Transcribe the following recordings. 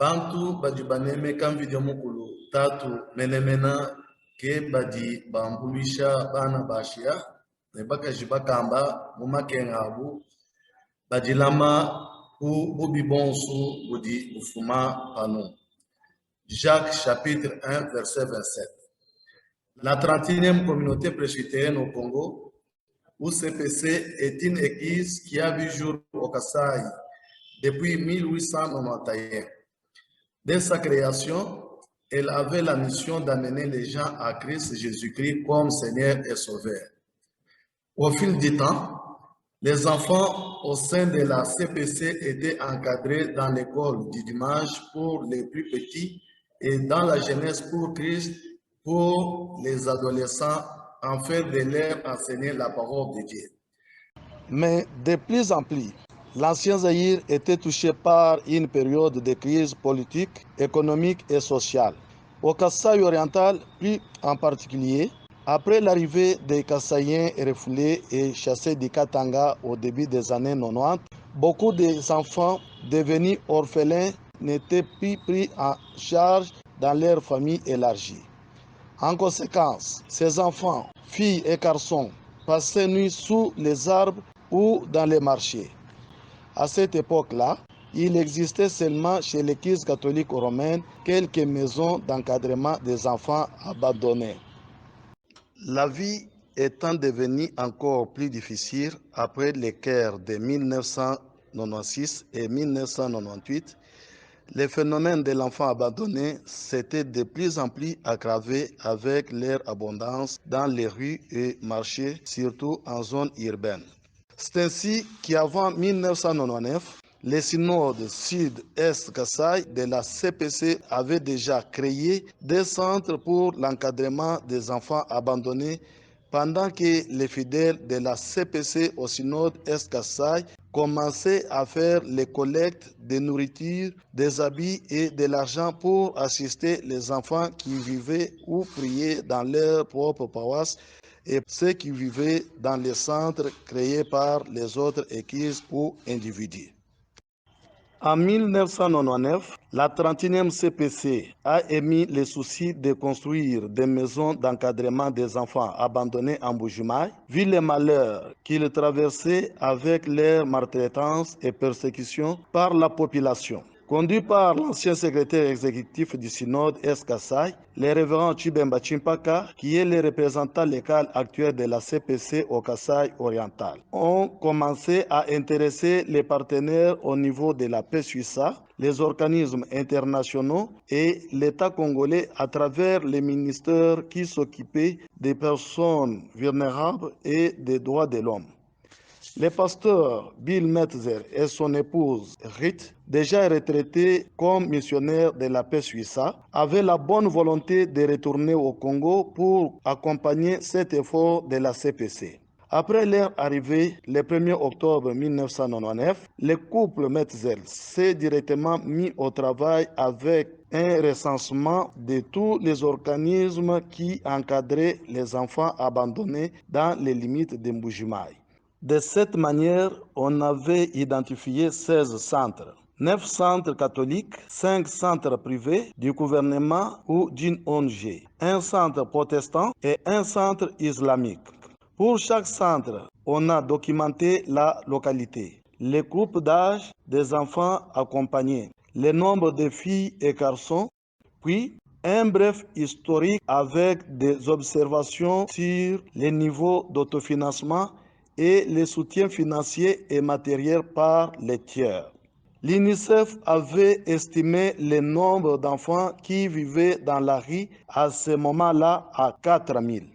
Bantu badi baneme kan video mukulu tatu menemena ke badi bambulisha bana bashia ne bakaji bakamba mumakengabu badi lama ku bubi bonsu budi ufuma pano. Jacques chapitre 1 verset 27. La 31e communauté presbytérienne au Congo, ou CPC, est une église qui a vu jour au Kasaï depuis 1891. Dès sa création, elle avait la mission d'amener les gens à Christ Jésus-Christ comme Seigneur et Sauveur. Au fil du temps, les enfants au sein de la CPC étaient encadrés dans l'école du dimanche pour les plus petits et dans la jeunesse pour Christ pour les adolescents afin de leur enseigner la parole de Dieu. Mais de plus en plus, l'ancien Zaïre était touché par une période de crise politique, économique et sociale. Au Kasaï oriental, plus en particulier, après l'arrivée des Kassaïens refoulés et chassés du Katanga au début des années 90, beaucoup des enfants devenus orphelins n'étaient plus pris en charge dans leur famille élargie. En conséquence, ces enfants, filles et garçons, passaient nuit sous les arbres ou dans les marchés. À cette époque-là, il existait seulement chez l'Église catholique romaine quelques maisons d'encadrement des enfants abandonnés. La vie étant devenue encore plus difficile après les guerres de 1996 et 1998, les phénomènes de l'enfant abandonné s'étaient de plus en plus aggravés avec leur abondance dans les rues et marchés, surtout en zone urbaine. C'est ainsi qu'avant 1999, les synodes Sud-Est Kasaï de la CPC avaient déjà créé des centres pour l'encadrement des enfants abandonnés pendant que les fidèles de la CPC au synode Est Kasaï commençaient à faire les collectes de nourriture, des habits et de l'argent pour assister les enfants qui vivaient ou priaient dans leur propre paroisse et ceux qui vivaient dans les centres créés par les autres églises ou individus. En 1999, la 31e CPC a émis le souci de construire des maisons d'encadrement des enfants abandonnés en Bujumaï, vu les malheurs qu'ils traversaient avec leur maltraitance et persécution par la population. Conduit par l'ancien secrétaire exécutif du synode Est Kasaï, le révérend Chibemba Chimpaka, qui est le représentant légal actuel de la CPC au Kasaï oriental, ont commencé à intéresser les partenaires au niveau de la PSUISA, les organismes internationaux et l'État congolais à travers les ministères qui s'occupaient des personnes vulnérables et des droits de l'homme. Le pasteur Bill Metzer et son épouse Ruth, déjà retraités comme missionnaires de la paix suisse, avaient la bonne volonté de retourner au Congo pour accompagner cet effort de la CPC. Après leur arrivée, le 1er octobre 1999, le couple Metzer s'est directement mis au travail avec un recensement de tous les organismes qui encadraient les enfants abandonnés dans les limites de Mbujimaï. De cette manière, on avait identifié 16 centres. 9 centres catholiques, 5 centres privés du gouvernement ou d'une ONG, un centre protestant et un centre islamique. Pour chaque centre, on a documenté la localité, les groupes d'âge des enfants accompagnés, le nombre de filles et garçons, puis un bref historique avec des observations sur les niveaux d'autofinancement et le soutien financier et matériel par les tiers. L'UNICEF avait estimé le nombre d'enfants qui vivaient dans la rue à ce moment-là à 4000.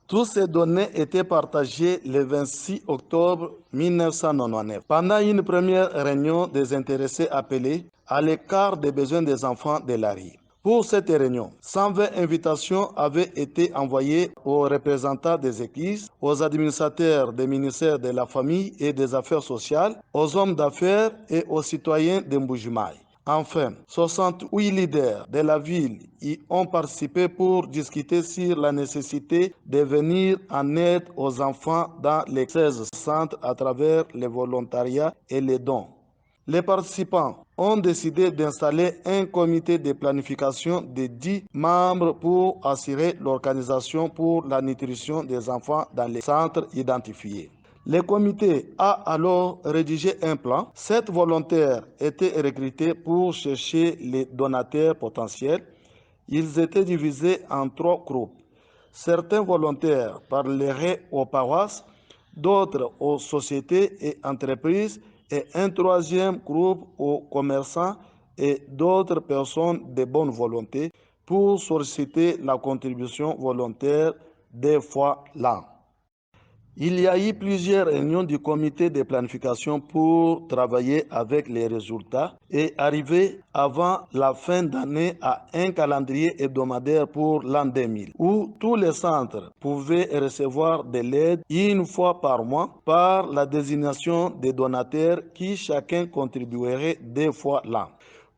Toutes ces données étaient partagées le 26 octobre 1999 pendant une première réunion des intéressés appelés à l'écart des besoins des enfants de la rue. Pour cette réunion, 120 invitations avaient été envoyées aux représentants des églises, aux administrateurs des ministères de la Famille et des Affaires sociales, aux hommes d'affaires et aux citoyens de Mbujimaï. Enfin, 68 leaders de la ville y ont participé pour discuter sur la nécessité de venir en aide aux enfants dans les 16 centres à travers le volontariat et les dons. Les participants ont décidé d'installer un comité de planification de 10 membres pour assurer l'organisation pour la nutrition des enfants dans les centres identifiés. Le comité a alors rédigé un plan. 7 volontaires étaient recrutés pour chercher les donateurs potentiels. Ils étaient divisés en 3 groupes. Certains volontaires parleraient aux paroisses, d'autres aux sociétés et entreprises, et un troisième groupe aux commerçants et d'autres personnes de bonne volonté pour solliciter la contribution volontaire 2 fois l'an. Il y a eu plusieurs réunions du comité de planification pour travailler avec les résultats et arriver avant la fin d'année à un calendrier hebdomadaire pour l'an 2000 où tous les centres pouvaient recevoir de l'aide une fois par mois par la désignation des donateurs qui chacun contribuerait 2 fois l'an.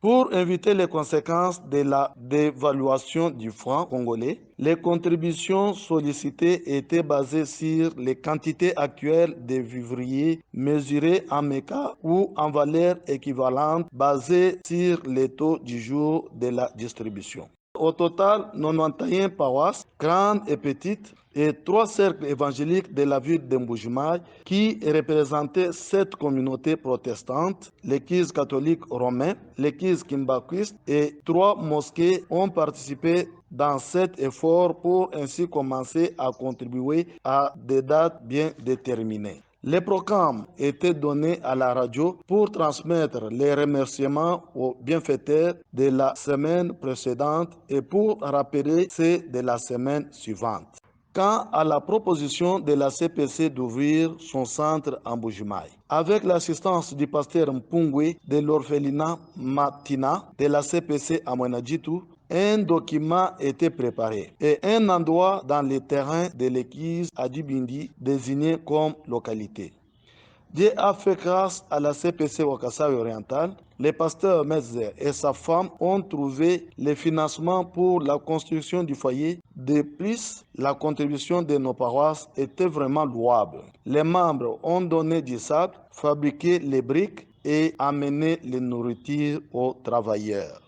Pour éviter les conséquences de la dévaluation du franc congolais, les contributions sollicitées étaient basées sur les quantités actuelles de vivriers mesurées en méca ou en valeur équivalente basées sur les taux du jour de la distribution. Au total, 91 paroisses, grandes et petites, et 3 cercles évangéliques de la ville d'Mbujimai qui représentaient 7 communautés protestantes, l'Église catholique romaine, l'Église kimbakwiste et 3 mosquées ont participé dans cet effort pour ainsi commencer à contribuer à des dates bien déterminées. Les programmes étaient donnés à la radio pour transmettre les remerciements aux bienfaiteurs de la semaine précédente et pour rappeler ceux de la semaine suivante. Quant à la proposition de la CPC d'ouvrir son centre en Mbujimai, avec l'assistance du pasteur Mpungwe de l'orphelinat Matina de la CPC à Mwenadjitu, un document était préparé et un endroit dans les terrains de l'église à Dibindi désigné comme localité. Dieu a fait grâce à la CPC Wakasai oriental. Le pasteur Metzer et sa femme ont trouvé le financement pour la construction du foyer. De plus, la contribution de nos paroisses était vraiment louable. Les membres ont donné du sable, fabriqué les briques et amené les nourritures aux travailleurs.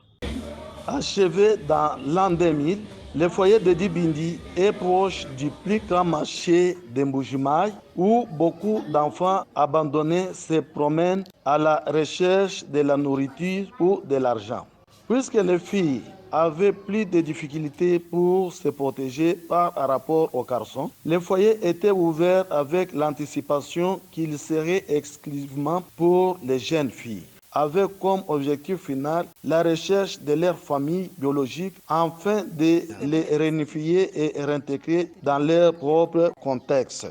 Achevé dans l'an 2000, le foyer de Dibindi est proche du plus grand marché de Mbujimai où beaucoup d'enfants abandonnés se promènent à la recherche de la nourriture ou de l'argent. Puisque les filles avaient plus de difficultés pour se protéger par rapport aux garçons, le foyer était ouvert avec l'anticipation qu'il serait exclusivement pour les jeunes filles, avec comme objectif final la recherche de leur famille biologique afin de les réunifier et réintégrer dans leur propre contexte.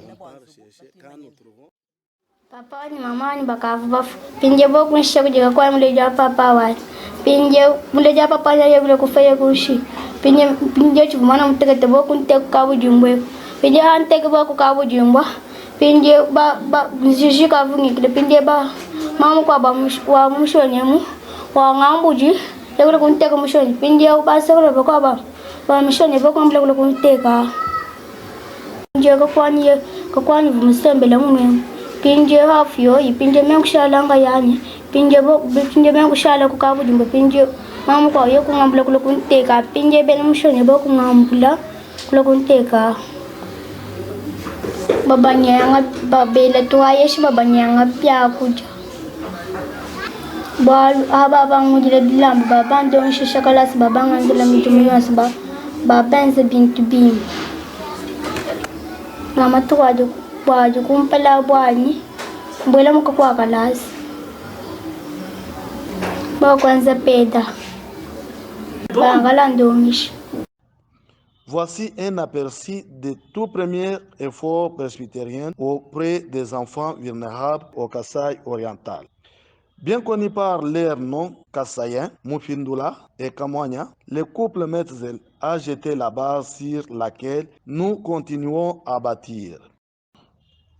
Papa ni mama ni bakavu pinje boku nisha kujiga kwa mleja papa wa pinje mleja papa ya yule kufanya kushi pinje chumana mtekete boku nte kabu jumbwe pinje ante boku kabu jumbwa pinje ba nishika vungi kile pinje ba mama kwa ba wa mushonyemu wa ngambuji yule kunteka mushonyi pinje ubasa kule kwa ba mushonyi boku mle kule kunteka pinje kwa kwani vumusembele munwe pinje hafyo ipinje menkushalanga yani pinje menkushala kukabujumba pinje mamu kwa yo kungambula kule kunteka pinje bele mushone bo kungambula kule kunteka babanyanga babela tuayeshi babanyanga pya kuja balu ababa ngudile dilambu babando nshisha kalasi babanga ndila mitumiyasi babenze bintu bini mama tuwaje bwaje kumpela bwanyi mbwela muka kwa kalasi bakwanza peda bangala ndomishi. Voici un aperçu des tout premiers efforts presbytériens auprès des enfants vulnérables au Kasaï oriental. Bien connus par leur nom kassaïen, Mufindula et Kamwanya, le couple Metzel a jeté la base sur laquelle nous continuons à bâtir.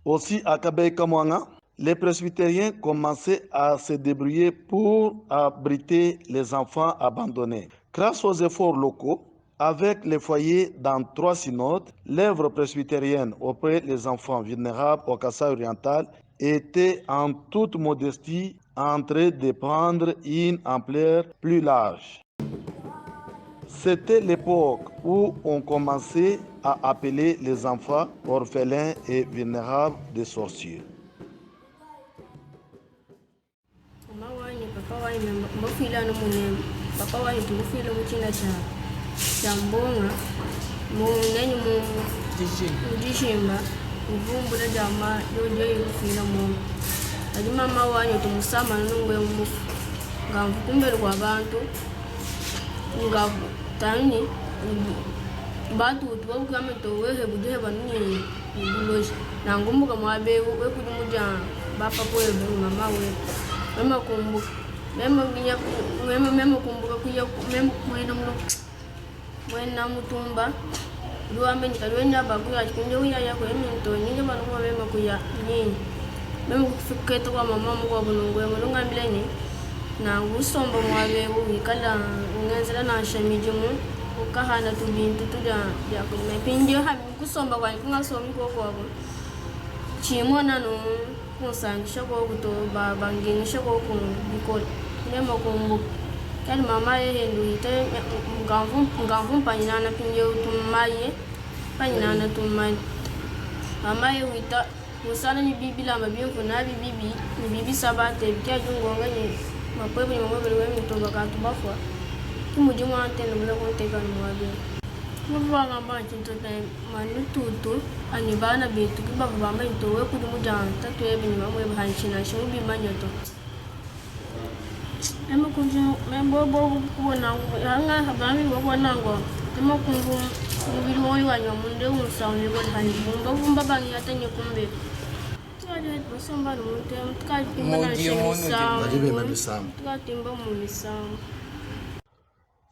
Aussi à Kabey Kamwanga, les presbytériens commençaient à se débrouiller pour abriter les enfants abandonnés. Grâce aux efforts locaux, avec les foyers dans 3 synodes, l'œuvre presbytérienne auprès des enfants vulnérables au Kasaï oriental était en toute modestie en train de prendre une ampleur plus large. C'était l'époque où on commençait à appeler les enfants orphelins et vulnérables des sorciers. Mama wanyu tumusama nungwe mufu ngamvukumbele kwa bantu tani bantu tubakame towehe bujehe banuni buloshi nangumbuka mwabewu wekuli muja bapa kwewe mama we mema kumbuka mema kumbuka kuya mema kwenda mu mwena mutumba duambe nikalwenya bakuya kunje uya yako eminto nyinge banu mema kuya nyinyi mema kufiketa kwa mama mwa bunungwe mulunga mileni na usomba mwabe wikala ngenzela na shamijumu ukahana tubintu tuda ya kumepinje ha kusomba kwa kungasomi koko chimona no kusangisha ko kuto bangingisha ko ku bikol nema kumbu kali mama yendu ite ngamvu panyana pinje tumaye panyana tumai mama yewita musana ni bibi la mabiyoko na bibi sabate bikya jungonga ni mapepo ni mambo bele mtoba kantu bafwa kimujuma antene bele konteka ni mwabe mwa ngamba chinto time manututu ani bana betu kibabu bamba ntowe kudi mujanta twebe ni mamwe bahanchina shumbi manyoto ema kunju membo bo kubona hanga habami bo nango ema kungu mubiri woyi wanyo munde unsauni bo hani bumba bumba bangi atanye kumbe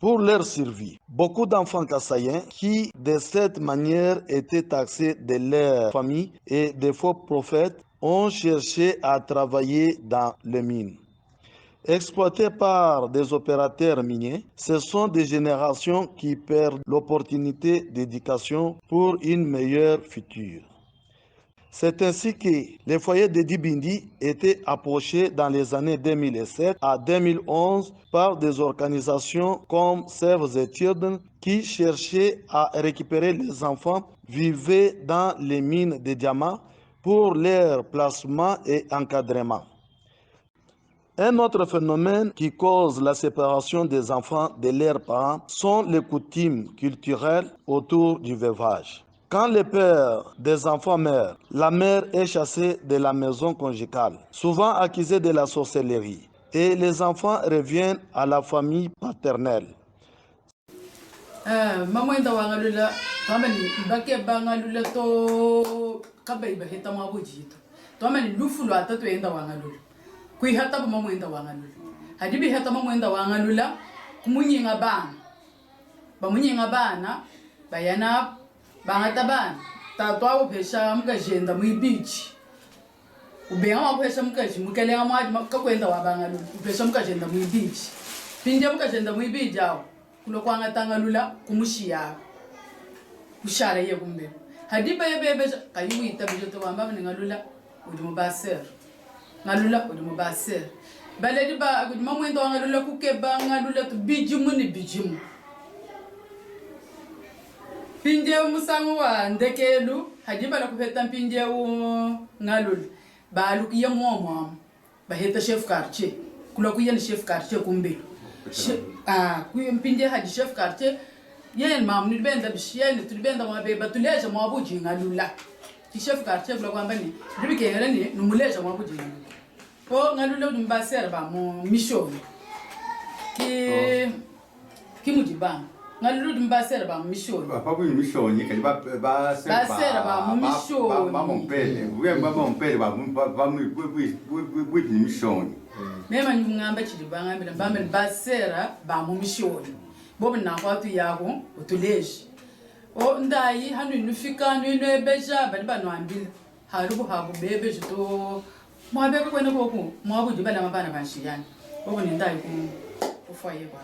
Pour leur survie, beaucoup d'enfants kassaïens qui, de cette manière, étaient taxés de leur famille et des faux prophètes, ont cherché à travailler dans les mines. Exploités par des opérateurs miniers, ce sont des générations qui perdent l'opportunité d'éducation pour une meilleure future. C'est ainsi que les foyers de Dibindi étaient approchés dans les années 2007 à 2011 par des organisations comme Save the Children qui cherchaient à récupérer les enfants vivant dans les mines de diamants pour leur placement et encadrement. Un autre phénomène qui cause la séparation des enfants de leurs parents sont les coutumes culturelles autour du veuvage. Quand le père des enfants meurt, la mère est chassée de la maison conjugale, souvent accusée de la sorcellerie, et les enfants reviennent à la famille paternelle. Mamwenda wangalula twamani mbake bangalula to kabaiba heta mabujito twamani lufu lwa tatu enda wangalula kuihata mamwenda wangalula hadibi heta mamwenda wangalula kumunyinga bana bayana bangatabana tatwa upesha mukajenda muibichi ubenga mapesha mukaji mukelenga mwaji kakwenda wabangalula upesha mukajenda muibichi pinde mukajenda muibichi awo kulokwanga tangalula kumushiya kushara ye kumbe hadiba yebebe kayuita bijoto wamba ngalula udimu baser ngalula udimu baser baledi ba kudima mwendo ngalula kukeba ngalula tu bijimu ni bijimu pinje musangu wa ndekelu hadiba la kupeta pinje ngalula balu kiya mwa baheta chef quartier kulokuya ni chef quartier kumbe kuyimpinde hadi chef quartier yene mam ni benda bishiyene tulibenda mwabeba tuleje mwabuji ngalula ki chef quartier bula kwamba ni ribike ngale ni numuleje mwabuji ngalula ko ngalula udimbasera ba mu mission ki mudiba ngalula udimbasera ba mu mission papa ku mission ni kali ba sera ba mu mission ba mompele uye ba mompele ba mu mission mema ngamba chidibanga mbele mbambe basera ba mu mission bobo na kwatu yako utuleji o ndai hanu nufika nwe beja bali bano ambile harubu habu bebe jito mwabebe kwenda koku mwabu dibala mabana banshiyana bobo ni ndai ku faye ba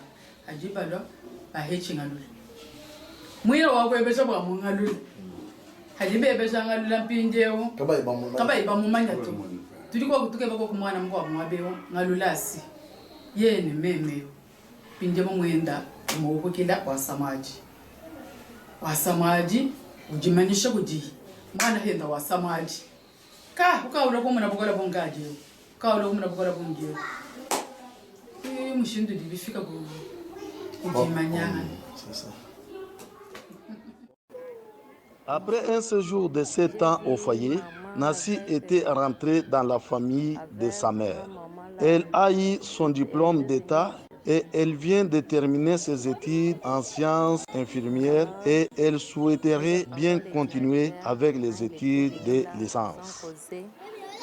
ajibalo ba hechi ngalule mwira wakwe beja ba mu ngalule hadibe beja ngalula mpindewo kaba iba mu manyato tuli kwa kutuke bako kumwana mko mwabeo ngalulasi yene memeo pinje mwenda umukukila wasamaji ujimanyisha kuji mwana henda wasamaji ukaula kumuna bokola bongaje ukaula kumuna bokola bongaje mushindu dilifika kujimanyana. Après un séjour de 7 ans au foyer, Nassi était rentrée dans la famille de sa mère. Elle a eu son diplôme d'État et elle vient de terminer ses études en sciences infirmières et elle souhaiterait bien continuer avec les études de licence.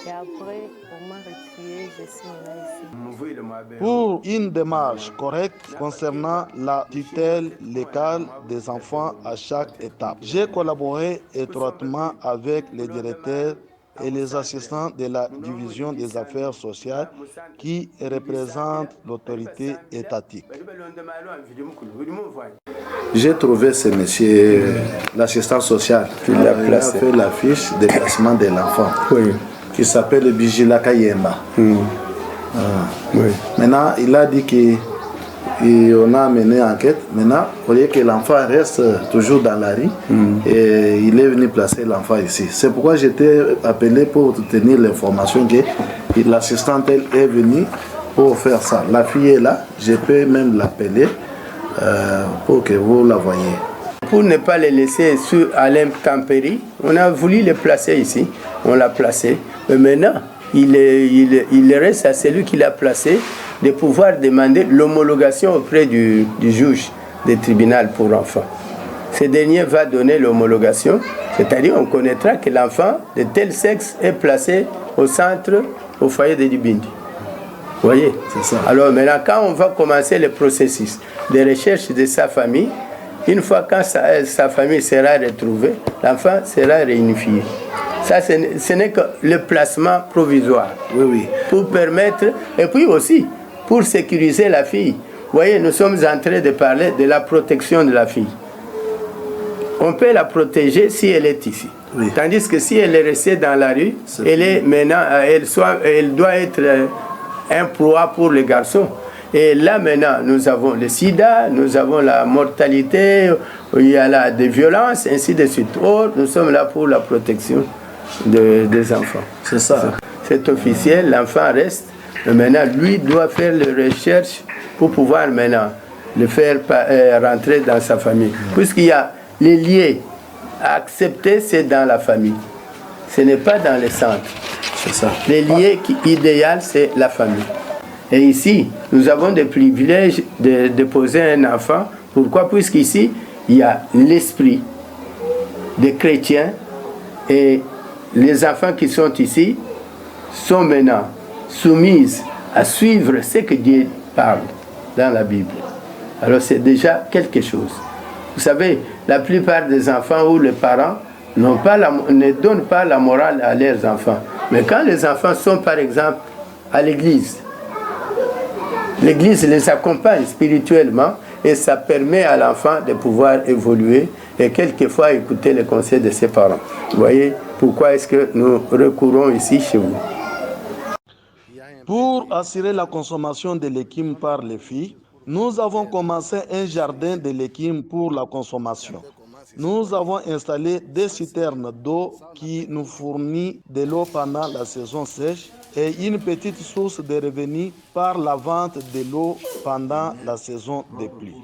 Et après, on m'a retiré, je suis là ici. Pour une démarche correcte concernant la tutelle légale des enfants à chaque étape, j'ai collaboré étroitement avec les directeurs et les assistants de la division des affaires sociales qui représentent l'autorité étatique. J'ai trouvé ce monsieur, l'assistant social. Il a fait la fiche de placement de l'enfant. Oui. Qui s'appelle Bijila Kayemba. Oui. Maintenant, il a dit qu'on a mené enquête. Maintenant, au lieu que l'enfant reste toujours dans la rue, et il est venu placer l'enfant ici. C'est pourquoi j'étais appelé pour tenir l'information que l'assistante est venue pour faire ça. La fille est là, je peux même l'appeler pour que vous la voyez. Pour ne pas les laisser à l'intempérie, on a voulu les placer ici. On l'a placé. Mais maintenant, il reste à celui qui l'a placé de pouvoir demander l'homologation auprès du juge des tribunaux pour enfants. Ce dernier va donner l'homologation, c'est-à-dire on connaîtra que l'enfant de tel sexe est placé au centre, au foyer de Dibindi. Vous voyez? C'est ça. Alors maintenant, quand on va commencer le processus de recherche de sa famille, une fois quand sa famille sera retrouvée, l'enfant sera réunifié. Ça, ce n'est que le placement provisoire. Oui, oui. Pour permettre, et puis aussi, pour sécuriser la fille. Vous voyez, nous sommes en train de parler de la protection de la fille. On peut la protéger si elle est ici. Oui. Tandis que si elle est restée dans la rue, elle doit être un proie pour les garçons. Et là maintenant, nous avons le sida, nous avons la mortalité, il y a des violences, ainsi de suite. Or, nous sommes là pour la protection des enfants. C'est ça. C'est officiel, l'enfant reste. Mais maintenant, lui doit faire les recherches pour pouvoir maintenant le faire rentrer dans sa famille. Puisqu'il y a les liens à accepter, c'est dans la famille. Ce n'est pas dans les centres. C'est ça. Les liens idéal, c'est la famille. Et ici, nous avons des privilèges de déposer un enfant. Pourquoi? Puisqu'ici, il y a l'esprit des chrétiens et les enfants qui sont ici sont maintenant soumis à suivre ce que Dieu parle dans la Bible. Alors c'est déjà quelque chose. Vous savez, la plupart des enfants ou les parents ne donnent pas la morale à leurs enfants. Mais quand les enfants sont par exemple à l'église, l'église les accompagne spirituellement et ça permet à l'enfant de pouvoir évoluer et quelquefois écouter les conseils de ses parents. Vous voyez pourquoi est-ce que nous recourons ici chez vous? Pour assurer la consommation de légumes par les filles, nous avons commencé un jardin de légumes pour la consommation. Nous avons installé des citernes d'eau qui nous fournissent de l'eau pendant la saison sèche et une petite source de revenus par la vente de l'eau pendant la saison des pluies.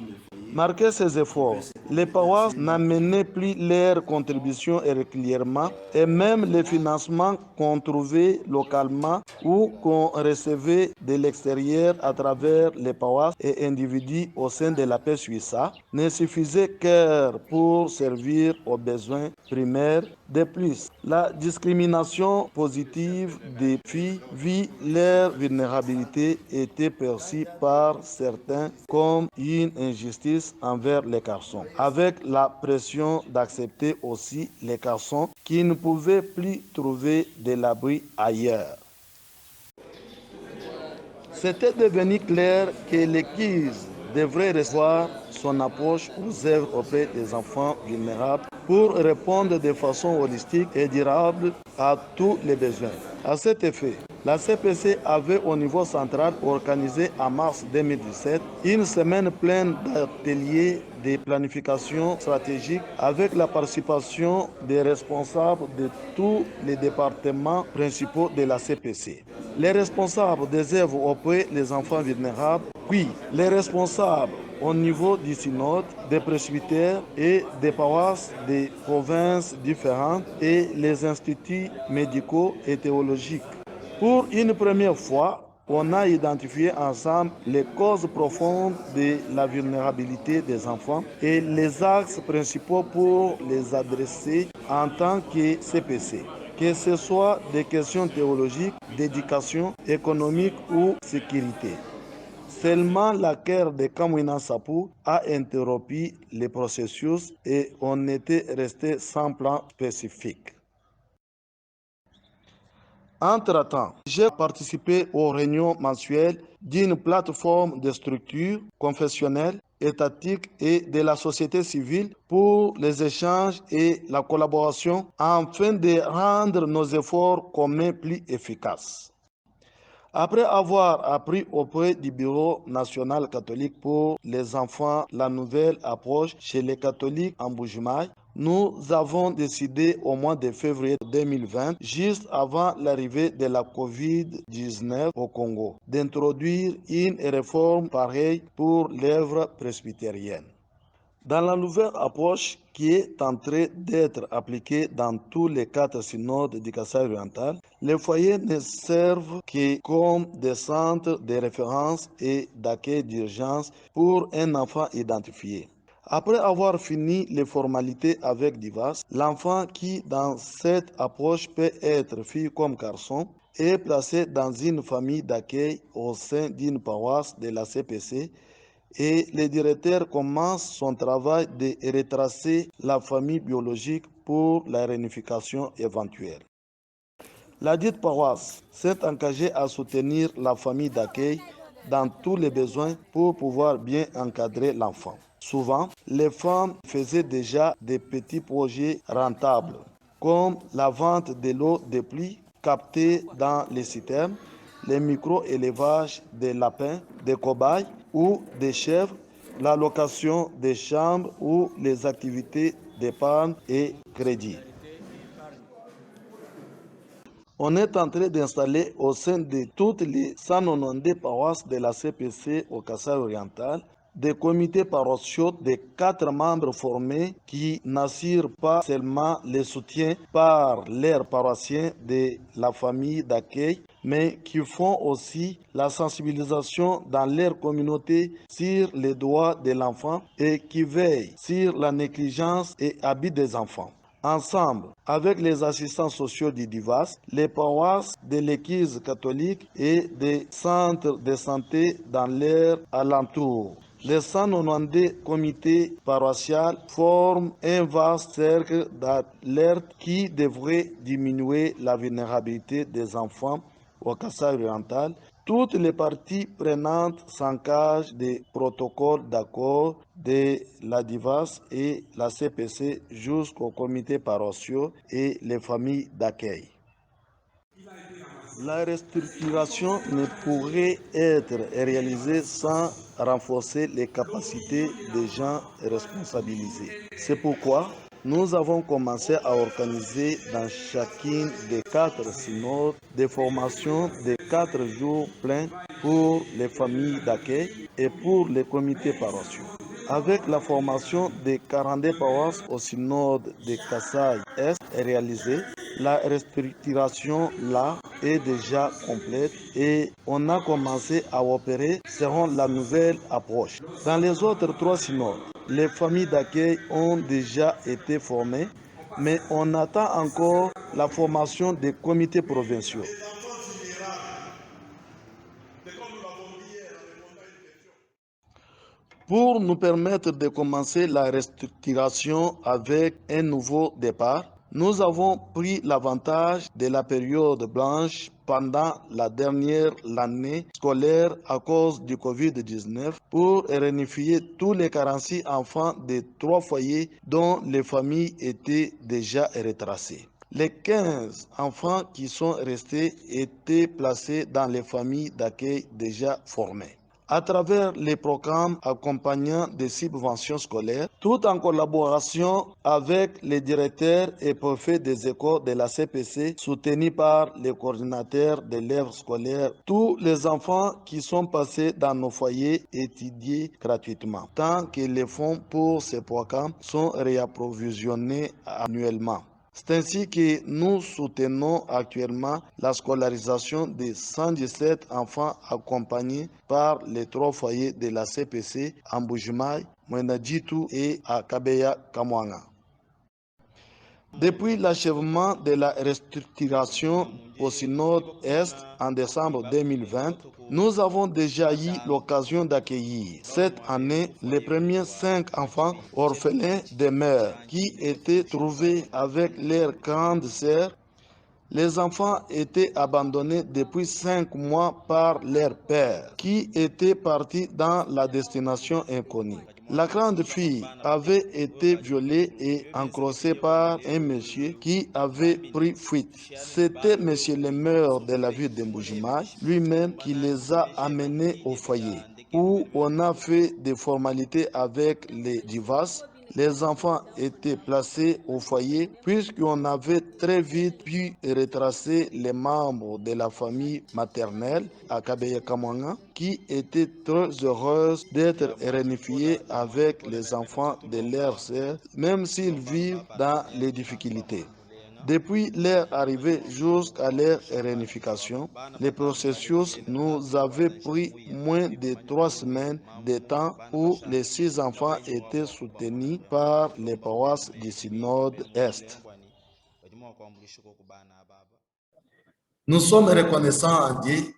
Malgré ces efforts, les paroisses n'amenaient plus leur contribution régulièrement et même les financements qu'on trouvait localement ou qu'on recevait de l'extérieur à travers les paroisses et individus au sein de la paix suisse ne suffisaient que pour servir aux besoins primaires. De plus, la discrimination positive des filles vit leur vulnérabilité était perçue par certains comme une injustice envers les garçons, avec la pression d'accepter aussi les garçons qui ne pouvaient plus trouver de l'abri ailleurs. C'était devenu clair que l'église devrait revoir son approche aux œuvres auprès des enfants vulnérables pour répondre de façon holistique et durable à tous les besoins. À cet effet, la CPC avait au niveau central organisé en mars 2017 une semaine pleine d'ateliers de planification stratégique avec la participation des responsables de tous les départements principaux de la CPC. Les responsables des œuvres auprès des enfants vulnérables, puis les responsables au niveau du synode, des presbytères et des paroisses des provinces différentes et les instituts médicaux et théologiques. Pour une première fois, on a identifié ensemble les causes profondes de la vulnérabilité des enfants et les axes principaux pour les adresser en tant que CPC. Que ce soit des questions théologiques, d'éducation, économique ou sécurité. Seulement la guerre de Kamwina Sapu a interrompu le processus et on était resté sans plan spécifique. Entre-temps, j'ai participé aux réunions mensuelles d'une plateforme de structures confessionnelles, étatiques et de la société civile pour les échanges et la collaboration afin de rendre nos efforts communs plus efficaces. Après avoir appris auprès du Bureau national catholique pour les enfants la nouvelle approche chez les catholiques en Bujumaï, nous avons décidé au mois de février 2020, juste avant l'arrivée de la COVID-19 au Congo, d'introduire une réforme pareille pour l'œuvre presbytérienne. Dans la nouvelle approche qui est en train d'être appliquée dans tous les 4 synodes du Kasaï oriental, les foyers ne servent que comme des centres de référence et d'accueil d'urgence pour un enfant identifié. Après avoir fini les formalités avec DIVAS, l'enfant qui dans cette approche peut être fille comme garçon est placé dans une famille d'accueil au sein d'une paroisse de la CPC et le directeur commence son travail de retracer la famille biologique pour la réunification éventuelle. La dite paroisse s'est engagée à soutenir la famille d'accueil dans tous les besoins pour pouvoir bien encadrer l'enfant. Souvent, les femmes faisaient déjà des petits projets rentables, comme la vente de l'eau de pluie captée dans les citernes, les micro-élevages des lapins, des cobayes ou des chèvres, la location des chambres ou les activités d'épargne et crédit. On est en train d'installer au sein de toutes les 190 paroisses de la CPC au Kasaï oriental des comités paroissiaux de 4 membres formés qui n'assurent pas seulement le soutien par leurs paroissiens de la famille d'accueil, mais qui font aussi la sensibilisation dans leur communauté sur les droits de l'enfant et qui veillent sur la négligence et abus des enfants. Ensemble, avec les assistants sociaux du DIVAS, les paroisses de l'Église catholique et des centres de santé dans leur alentour. Les 190 comités paroissiaux forment un vaste cercle d'alerte qui devrait diminuer la vulnérabilité des enfants au Kasaï oriental. Toutes les parties prenantes s'engagent des protocoles d'accord de la DIVAS et la CPC jusqu'aux comités paroissiaux et les familles d'accueil. La restructuration ne pourrait être réalisée sans renforcer les capacités des gens responsabilisés. C'est pourquoi nous avons commencé à organiser dans chacune des 4 synodes des formations de 4 jours pleins pour les familles d'accueil et pour les comités paroissiaux. Avec la formation des 42 paroisses au synode de Kasaï-Est réalisée, la restructuration là est déjà complète et on a commencé à opérer selon la nouvelle approche. Dans les autres 3 synodes, les familles d'accueil ont déjà été formées, mais on attend encore la formation des comités provinciaux. Pour nous permettre de commencer la restructuration avec un nouveau départ, nous avons pris l'avantage de la période blanche pendant la dernière année scolaire à cause du Covid-19 pour réunifier tous les 46 enfants de 3 foyers dont les familles étaient déjà retracées. Les 15 enfants qui sont restés étaient placés dans les familles d'accueil déjà formées. À travers les programmes accompagnant des subventions scolaires, tout en collaboration avec les directeurs et préfets des écoles de la CPC, soutenus par les coordinateurs d'élèves scolaires, tous les enfants qui sont passés dans nos foyers étudient gratuitement, tant que les fonds pour ces programmes sont réapprovisionnés annuellement. C'est ainsi que nous soutenons actuellement la scolarisation de 117 enfants accompagnés par les 3 foyers de la CPC à Mbujimaï, Mwenadjitu et à Kabeya Kamwanga. Depuis l'achèvement de la restructuration au Synode-Est en décembre 2020, nous avons déjà eu l'occasion d'accueillir cette année les premiers 5 enfants orphelins des mères qui étaient trouvés avec leurs grandes sœurs. Les enfants étaient abandonnés depuis 5 mois par leur père, qui était parti dans la destination inconnue. La grande fille avait été violée et encrossée par un monsieur qui avait pris fuite. C'était monsieur le maire de la ville de Mbujimaï lui-même qui les a amenés au foyer, où on a fait des formalités avec les divas. Les enfants étaient placés au foyer puisqu'on avait très vite pu retracer les membres de la famille maternelle à Kabeya Kamwanga qui étaient très heureuses d'être réunifiées avec les enfants de leurs sœurs, même s'ils vivent dans les difficultés. Depuis leur arrivée jusqu'à leur réunification, le processus nous avait pris moins de 3 semaines de temps où les 6 enfants étaient soutenus par les paroisses du Synode-Est. Nous sommes reconnaissants à Dieu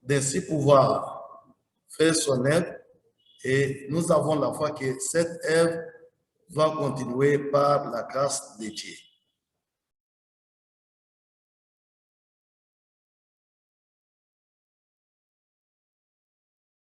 d'ainsi pouvoir faire son œuvre et nous avons la foi que cette œuvre va continuer par la grâce de Dieu.